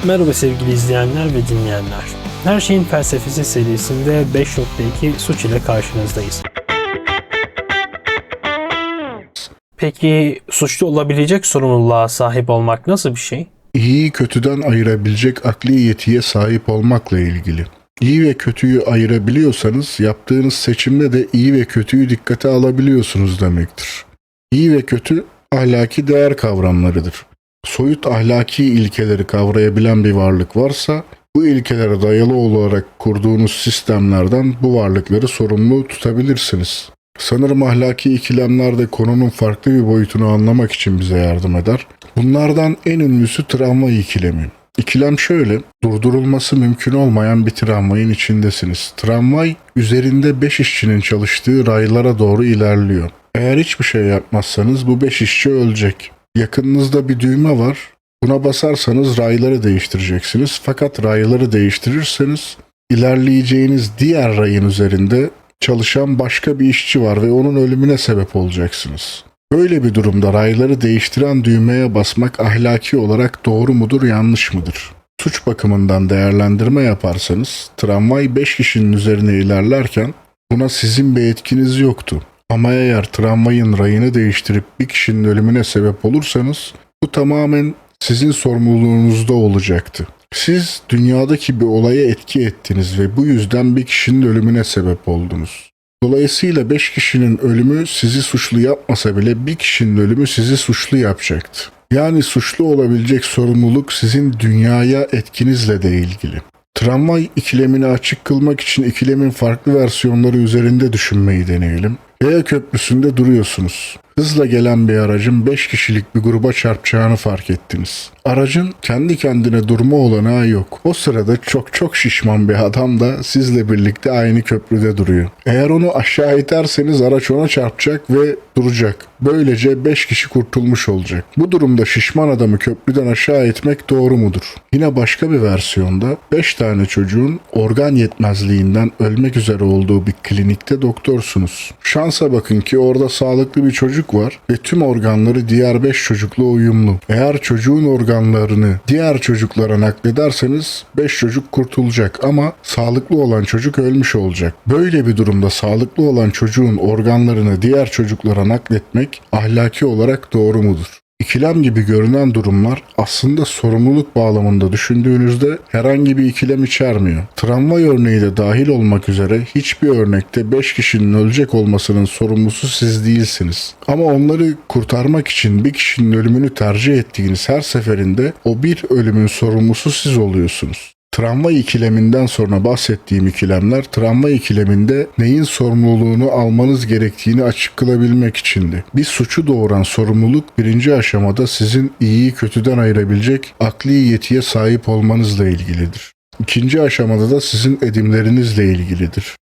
Merhaba sevgili izleyenler ve dinleyenler. Her Şeyin Felsefesi serisinde 5.2 suç ile karşınızdayız. Peki suçlu olabilecek sorumluluğa sahip olmak nasıl bir şey? İyiyi kötüden ayırabilecek akli yetiye sahip olmakla ilgili. İyi ve kötüyü ayırabiliyorsanız yaptığınız seçimde de iyi ve kötüyü dikkate alabiliyorsunuz demektir. İyi ve kötü ahlaki değer kavramlarıdır. Soyut ahlaki ilkeleri kavrayabilen bir varlık varsa bu ilkelere dayalı olarak kurduğunuz sistemlerden bu varlıkları sorumlu tutabilirsiniz. Sanırım ahlaki ikilemler de konunun farklı bir boyutunu anlamak için bize yardım eder. Bunlardan en ünlüsü tramvay ikilemi. İkilem şöyle, durdurulması mümkün olmayan bir tramvayın içindesiniz. Tramvay üzerinde 5 işçinin çalıştığı raylara doğru ilerliyor. Eğer hiçbir şey yapmazsanız bu 5 işçi ölecek. Yakınınızda bir düğme var. Buna basarsanız rayları değiştireceksiniz. Fakat rayları değiştirirseniz ilerleyeceğiniz diğer rayın üzerinde çalışan başka bir işçi var ve onun ölümüne sebep olacaksınız. Böyle bir durumda rayları değiştiren düğmeye basmak ahlaki olarak doğru mudur, yanlış mıdır? Suç bakımından değerlendirme yaparsanız tramvay 5 kişinin üzerine ilerlerken buna sizin bir etkiniz yoktu. Ama eğer tramvayın rayını değiştirip bir kişinin ölümüne sebep olursanız bu tamamen sizin sorumluluğunuzda olacaktı. Siz dünyadaki bir olaya etki ettiniz ve bu yüzden bir kişinin ölümüne sebep oldunuz. Dolayısıyla 5 kişinin ölümü sizi suçlu yapmasa bile bir kişinin ölümü sizi suçlu yapacaktı. Yani suçlu olabilecek sorumluluk sizin dünyaya etkinizle de ilgili. Tramvay ikilemini açık kılmak için ikilemin farklı versiyonları üzerinde düşünmeyi deneyelim. E köprüsünde duruyorsunuz. Hızla gelen bir aracın 5 kişilik bir gruba çarpacağını fark ettiniz. Aracın kendi kendine durma olanağı yok. O sırada çok şişman bir adam da sizle birlikte aynı köprüde duruyor. Eğer onu aşağı iterseniz araç ona çarpacak ve duracak. Böylece 5 kişi kurtulmuş olacak. Bu durumda şişman adamı köprüden aşağı itmek doğru mudur? Yine başka bir versiyonda 5 tane çocuğun organ yetmezliğinden ölmek üzere olduğu bir klinikte doktorsunuz. Şansa bakın ki orada sağlıklı bir çocuk var ve tüm organları diğer 5 çocukla uyumlu. Eğer çocuğun organlarını diğer çocuklara naklederseniz 5 çocuk kurtulacak ama sağlıklı olan çocuk ölmüş olacak. Böyle bir durumda sağlıklı olan çocuğun organlarını diğer çocuklara nakletmek ahlaki olarak doğru mudur? İkilem gibi görünen durumlar aslında sorumluluk bağlamında düşündüğünüzde herhangi bir ikilem içermiyor. Tramvay örneği de dahil olmak üzere hiçbir örnekte 5 kişinin ölecek olmasının sorumlusu siz değilsiniz. Ama onları kurtarmak için bir kişinin ölümünü tercih ettiğiniz her seferinde o bir ölümün sorumlusu siz oluyorsunuz. Tramvay ikileminden sonra bahsettiğim ikilemler tramvay ikileminde neyin sorumluluğunu almanız gerektiğini açık kılabilmek içindi. Bir suçu doğuran sorumluluk birinci aşamada sizin iyiyi kötüden ayırabilecek akli yetiye sahip olmanızla ilgilidir. İkinci aşamada da sizin edimlerinizle ilgilidir.